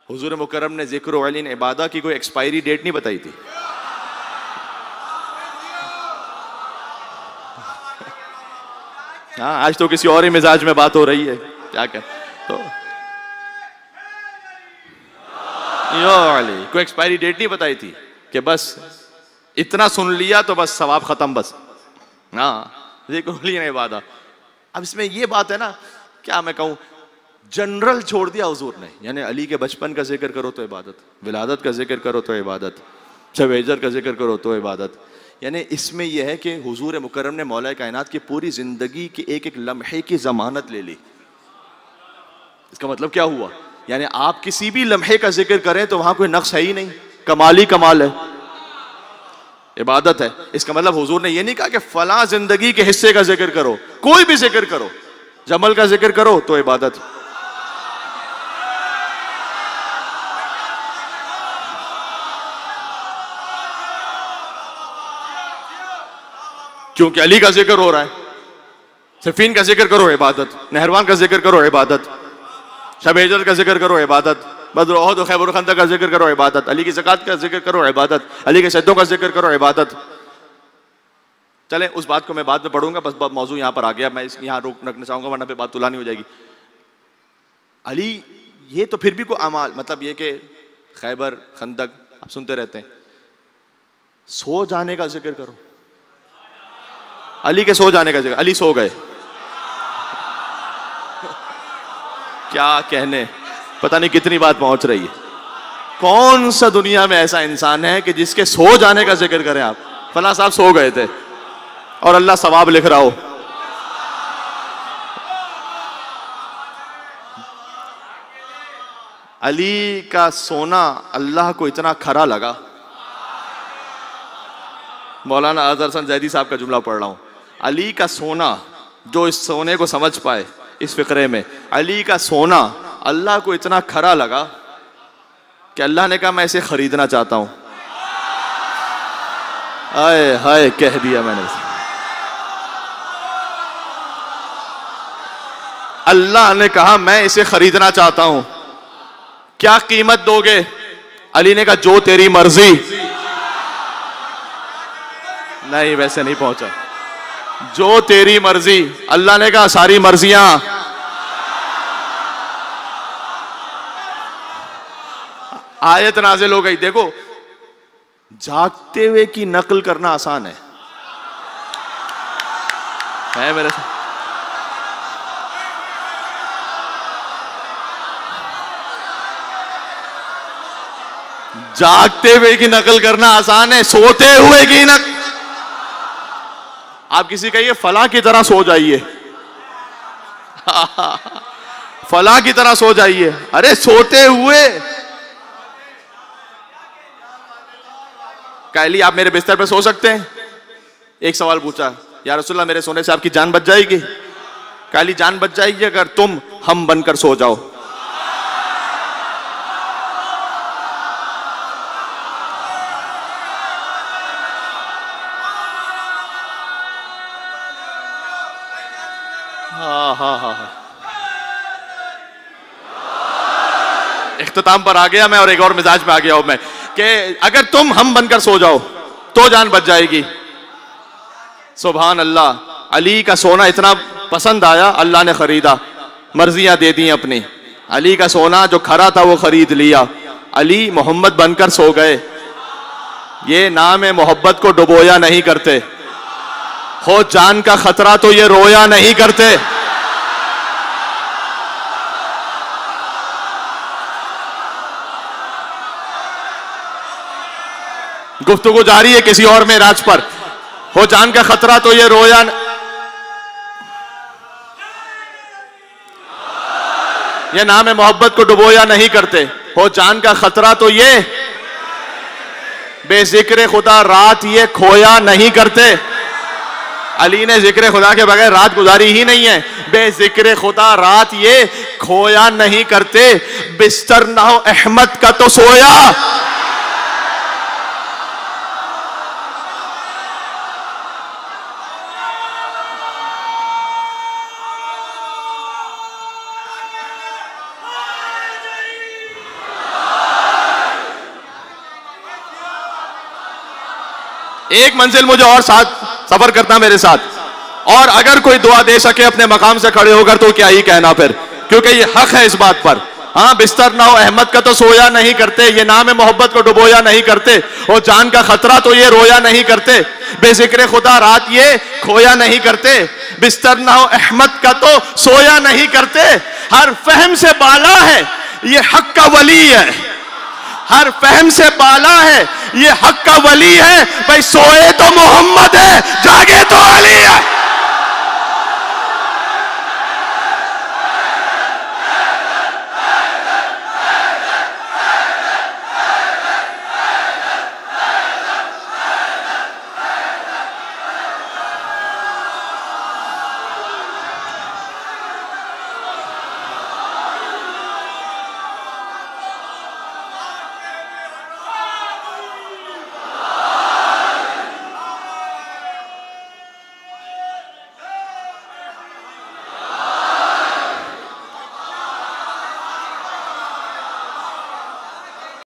हुजूर मुकर्रम ने जिक्र व अलीन इबादा की कोई एक्सपायरी डेट नहीं बताई थी। हाँ, आज तो किसी और ही मिजाज में बात हो रही है, क्या कर तो कोई एक्सपायरी डेट नहीं बताई थी कि बस इतना सुन लिया तो बस सवाब खत्म बस। हाँ, जिक्र इबादा। अब इसमें ये बात है ना, क्या मैं कहूँ, जनरल छोड़ दिया हुजूर ने, यानी अली के बचपन का जिक्र करो तो इबादत, विलादत का जिक्र करो तो इबादत, शब-ए-हिजर का जिक्र करो तो इबादत। यानी इसमें यह है कि हुजूर मुकर्रम ने मौला कायनात की पूरी जिंदगी की एक एक लम्हे की जमानत ले ली। इसका मतलब क्या हुआ, यानी आप किसी भी लम्हे का जिक्र करें तो वहां कोई नक्स है ही नहीं, कमाल ही कमाल है, इबादत है। इसका मतलब हुजूर ने यह नहीं कहा कि फला जिंदगी के हिस्से का जिक्र करो, कोई भी जिक्र करो, जमल का जिक्र करो तो इबादत। क्योंकि अली का जिक्र हो रहा है, सिफीन का जिक्र करो इबादत, नहरवान का जिक्र करो इबादत, शब-ए-हिजर का जिक्र करो इबादत, बद्र ओहद और खैबर खंदक का जिक्र करो इबादत, अली की ज़कात का जिक्र करो इबादत, अली के शहीदों का जिक्र करो इबादत। चले उस बात को मैं बाद में पढ़ूंगा, बस मौजू यहाँ पर आ गया, मैं यहाँ रखना चाहूंगा वरना फिर बात तुलानी हो जाएगी। अली ये तो फिर भी कोई अमाल, मतलब ये कि खैबर खंदक आप सुनते रहते हैं, सो जाने का जिक्र करो, अली के सो जाने का जिक्र, अली सो गए, क्या कहने, पता नहीं कितनी बात पहुंच रही है। कौन सा दुनिया में ऐसा इंसान है कि जिसके सो जाने का जिक्र करें आप, फला साहब सो गए थे और अल्लाह सवाब लिख रहा हो। अली का सोना अल्लाह को इतना खरा लगा, मौलाना अजहर हसन जैदी साहब का जुमला पढ़ रहा हूं, अली का सोना, जो इस सोने को समझ पाए इस फिक्रे में, अली का सोना अल्लाह को इतना खरा लगा कि अल्लाह ने कहा मैं इसे खरीदना चाहता हूं। आए हाय, कह दिया मैंने, अल्लाह ने कहा मैं इसे खरीदना चाहता हूं, क्या कीमत दोगे? अली ने कहा जो तेरी मर्जी। नहीं, वैसे नहीं पहुंचा, जो तेरी मर्जी। अल्लाह ने कहा सारी मर्जियां। आयत नाजिल हो गई। देखो, जागते हुए की नकल करना आसान है मेरे से। जागते हुए की नकल करना आसान है, सोते हुए की नकल। आप किसी कहिए फला की तरह सो जाइए, फला की तरह सो जाइए, अरे सोते हुए। कैली आप मेरे बिस्तर पे सो सकते हैं? एक सवाल पूछा, या रसूलल्लाह मेरे सोने से आपकी जान बच जाएगी? कैली जान बच जाएगी अगर तुम हम बनकर सो जाओ। इख्तिताम पर आ गया मैं और एक और मिजाज में आ गया हूं मैं कि अगर तुम हम बनकर सो जाओ तो जान बच जाएगी। सुभान अल्लाह, अली का सोना इतना पसंद आया, अल्लाह ने खरीदा, मर्जियां दे दी अपनी। अली का सोना जो खरा था वो खरीद लिया, अली मोहम्मद बनकर सो गए। ये नाम मोहब्बत को डुबोया नहीं करते, हो जान का खतरा तो ये रोया नहीं करते। गुफ्तगू जारी है किसी और में राज पर, हो जान का खतरा तो ये रोया ये नाम मोहब्बत को डुबोया नहीं करते, हो जान का खतरा तो ये बेजिक्र खुदा रात ये खोया नहीं करते। अली ने जिक्र खुदा के बगैर रात गुजारी ही नहीं है, बेजिक्र खुदा रात ये खोया नहीं करते। बिस्तर ना हो अहमद का तो सोया। एक मंजिल मुझे और साथ सफर करता मेरे साथ, और अगर कोई दुआ दे सके अपने मकाम से खड़े होकर तो क्या ही कहना फिर, क्योंकि ये हक है इस बात पर। हाँ, बिस्तर ना हो अहमद का तो सोया नहीं करते, ये नाम मोहब्बत को डुबोया नहीं करते, और जान का खतरा तो ये रोया नहीं करते, बेजिक्र खुदा रात ये खोया नहीं करते, बिस्तर ना हो अहमद का तो सोया नहीं करते। हर फहम से बाला है ये हक का वली है, हर फहम से बाला है ये हक का वली है। भाई सोए तो मोहम्मद है, जागे तो अली है।